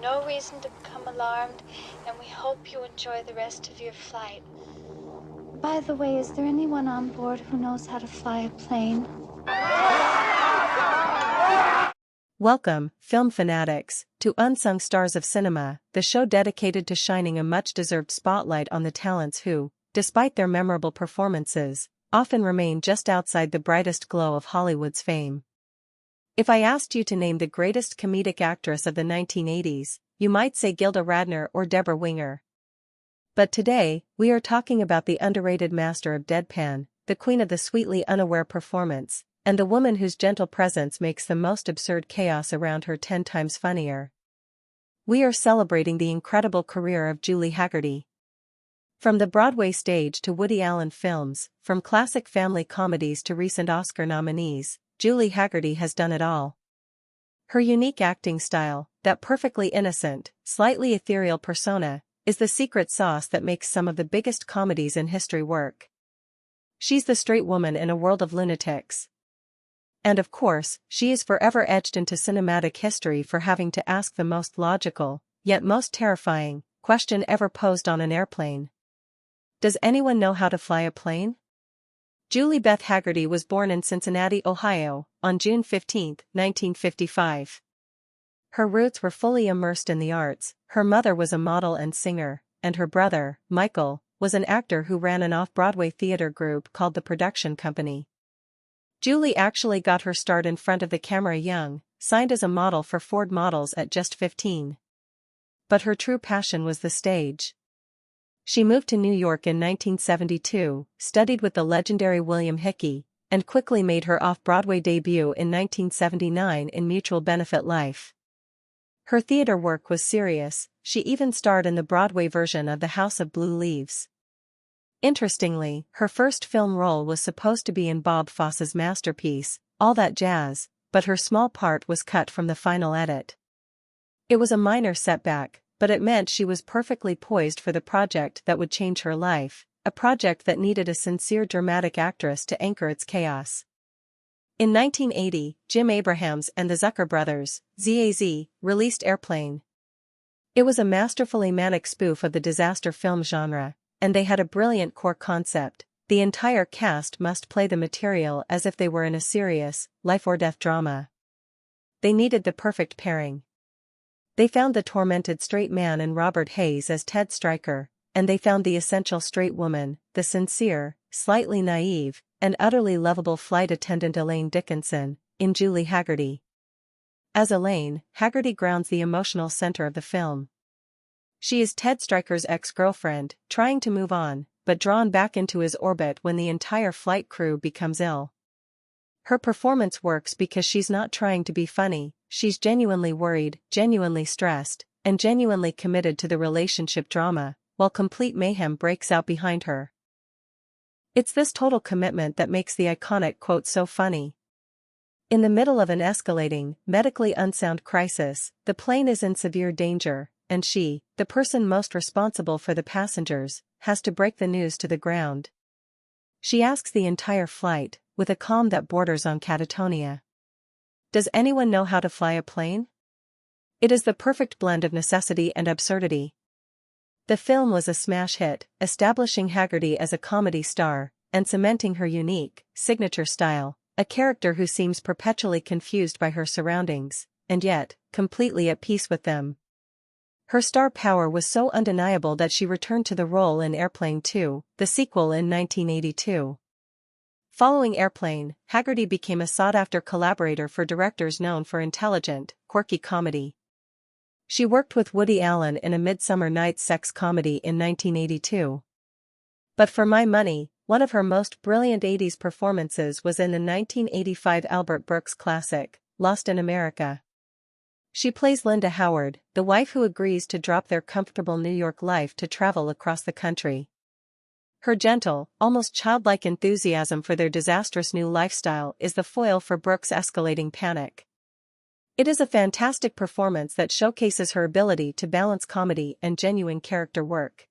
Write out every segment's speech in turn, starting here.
No reason to become alarmed, and we hope you enjoy the rest of your flight. By the way, is there anyone on board who knows how to fly a plane? Welcome, film fanatics, to Unsung Stars of Cinema, the show dedicated to shining a much-deserved spotlight on the talents who, despite their memorable performances, often remain just outside the brightest glow of Hollywood's fame. If I asked you to name the greatest comedic actress of the 1980s, you might say Gilda Radner or Deborah Winger. But today, we are talking about the underrated master of deadpan, the queen of the sweetly unaware performance, and the woman whose gentle presence makes the most absurd chaos around her 10 times funnier. We are celebrating the incredible career of Julie Hagerty. From the Broadway stage to Woody Allen films, from classic family comedies to recent Oscar nominees, Julie Hagerty has done it all. Her unique acting style, that perfectly innocent, slightly ethereal persona, is the secret sauce that makes some of the biggest comedies in history work. She's the straight woman in a world of lunatics. And of course, she is forever etched into cinematic history for having to ask the most logical, yet most terrifying, question ever posed on an airplane. Does anyone know how to fly a plane? Julie Beth Hagerty was born in Cincinnati, Ohio, on June 15, 1955. Her roots were fully immersed in the arts. Her mother was a model and singer, and her brother, Michael, was an actor who ran an off-Broadway theater group called the Production Company. Julie actually got her start in front of the camera young, signed as a model for Ford Models at just 15. But her true passion was the stage. She moved to New York in 1972, studied with the legendary William Hickey, and quickly made her off-Broadway debut in 1979 in Mutual Benefit Life. Her theater work was serious. She even starred in the Broadway version of The House of Blue Leaves. Interestingly, her first film role was supposed to be in Bob Fosse's masterpiece, All That Jazz, but her small part was cut from the final edit. It was a minor setback, but it meant she was perfectly poised for the project that would change her life, a project that needed a sincere dramatic actress to anchor its chaos. In 1980, Jim Abrahams and the Zucker brothers, ZAZ, released Airplane. It was a masterfully manic spoof of the disaster film genre, and they had a brilliant core concept: the entire cast must play the material as if they were in a serious, life-or-death drama. They needed the perfect pairing. They found the tormented straight man in Robert Hayes as Ted Stryker, and they found the essential straight woman, the sincere, slightly naive, and utterly lovable flight attendant Elaine Dickinson, in Julie Hagerty. As Elaine, Hagerty grounds the emotional center of the film. She is Ted Stryker's ex-girlfriend, trying to move on, but drawn back into his orbit when the entire flight crew becomes ill. Her performance works because she's not trying to be funny, she's genuinely worried, genuinely stressed, and genuinely committed to the relationship drama, while complete mayhem breaks out behind her. It's this total commitment that makes the iconic quote so funny. In the middle of an escalating, medically unsound crisis, the plane is in severe danger, and she, the person most responsible for the passengers, has to break the news to the ground. She asks the entire flight, with a calm that borders on catatonia. Does anyone know how to fly a plane? It is the perfect blend of necessity and absurdity. The film was a smash hit, establishing Hagerty as a comedy star, and cementing her unique, signature style, a character who seems perpetually confused by her surroundings, and yet, completely at peace with them. Her star power was so undeniable that she returned to the role in Airplane 2, the sequel in 1982. Following Airplane, Hagerty became a sought-after collaborator for directors known for intelligent, quirky comedy. She worked with Woody Allen in A Midsummer Night's Sex comedy in 1982. But for my money, one of her most brilliant 80s performances was in the 1985 Albert Brooks classic, Lost in America. She plays Linda Howard, the wife who agrees to drop their comfortable New York life to travel across the country. Her gentle, almost childlike enthusiasm for their disastrous new lifestyle is the foil for Brooks' escalating panic. It is a fantastic performance that showcases her ability to balance comedy and genuine character work.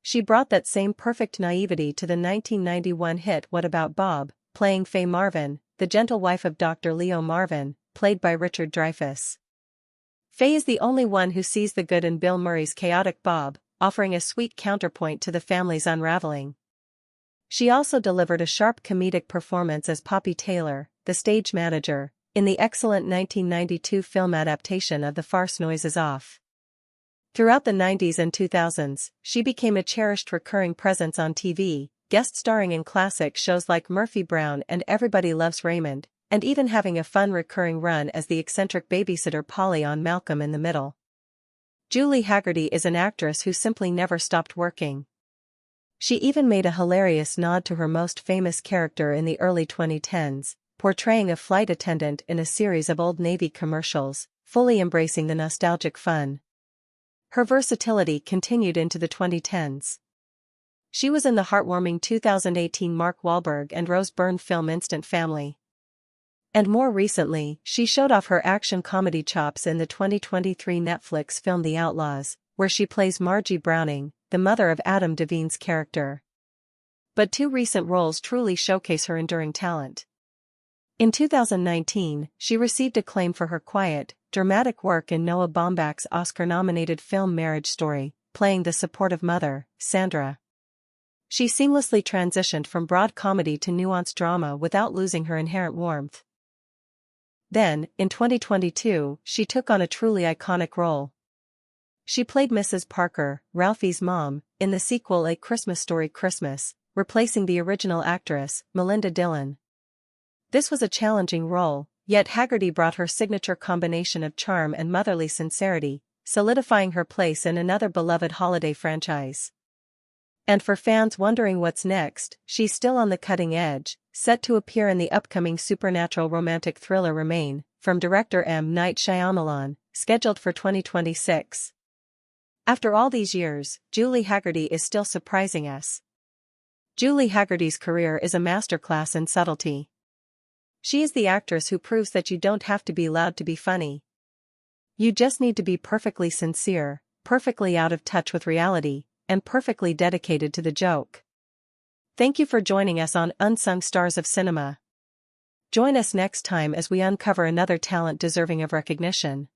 She brought that same perfect naivety to the 1991 hit What About Bob, playing Faye Marvin, the gentle wife of Dr. Leo Marvin, played by Richard Dreyfuss. Faye is the only one who sees the good in Bill Murray's chaotic Bob, offering a sweet counterpoint to the family's unraveling. She also delivered a sharp comedic performance as Poppy Taylor, the stage manager, in the excellent 1992 film adaptation of the farce Noises Off. Throughout the 90s and 2000s, she became a cherished recurring presence on TV, guest starring in classic shows like Murphy Brown and Everybody Loves Raymond, and even having a fun recurring run as the eccentric babysitter Polly on Malcolm in the Middle. Julie Hagerty is an actress who simply never stopped working. She even made a hilarious nod to her most famous character in the early 2010s, portraying a flight attendant in a series of Old Navy commercials, fully embracing the nostalgic fun. Her versatility continued into the 2010s. She was in the heartwarming 2018 Mark Wahlberg and Rose Byrne film Instant Family. And more recently, she showed off her action comedy chops in the 2023 Netflix film The Outlaws, where she plays Margie Browning, the mother of Adam Devine's character. But two recent roles truly showcase her enduring talent. In 2019, she received acclaim for her quiet, dramatic work in Noah Baumbach's Oscar-nominated film Marriage Story, playing the supportive mother, Sandra. She seamlessly transitioned from broad comedy to nuanced drama without losing her inherent warmth. Then, in 2022, she took on a truly iconic role. She played Mrs. Parker, Ralphie's mom, in the sequel A Christmas Story Christmas, replacing the original actress, Melinda Dillon. This was a challenging role, yet Hagerty brought her signature combination of charm and motherly sincerity, solidifying her place in another beloved holiday franchise. And for fans wondering what's next, she's still on the cutting edge, set to appear in the upcoming supernatural romantic thriller Remain, from director M. Night Shyamalan, scheduled for 2026. After all these years, Julie Hagerty is still surprising us. Julie Hagerty's career is a masterclass in subtlety. She is the actress who proves that you don't have to be loud to be funny. You just need to be perfectly sincere, perfectly out of touch with reality, and perfectly dedicated to the joke. Thank you for joining us on Unsung Stars of Cinema. Join us next time as we uncover another talent deserving of recognition.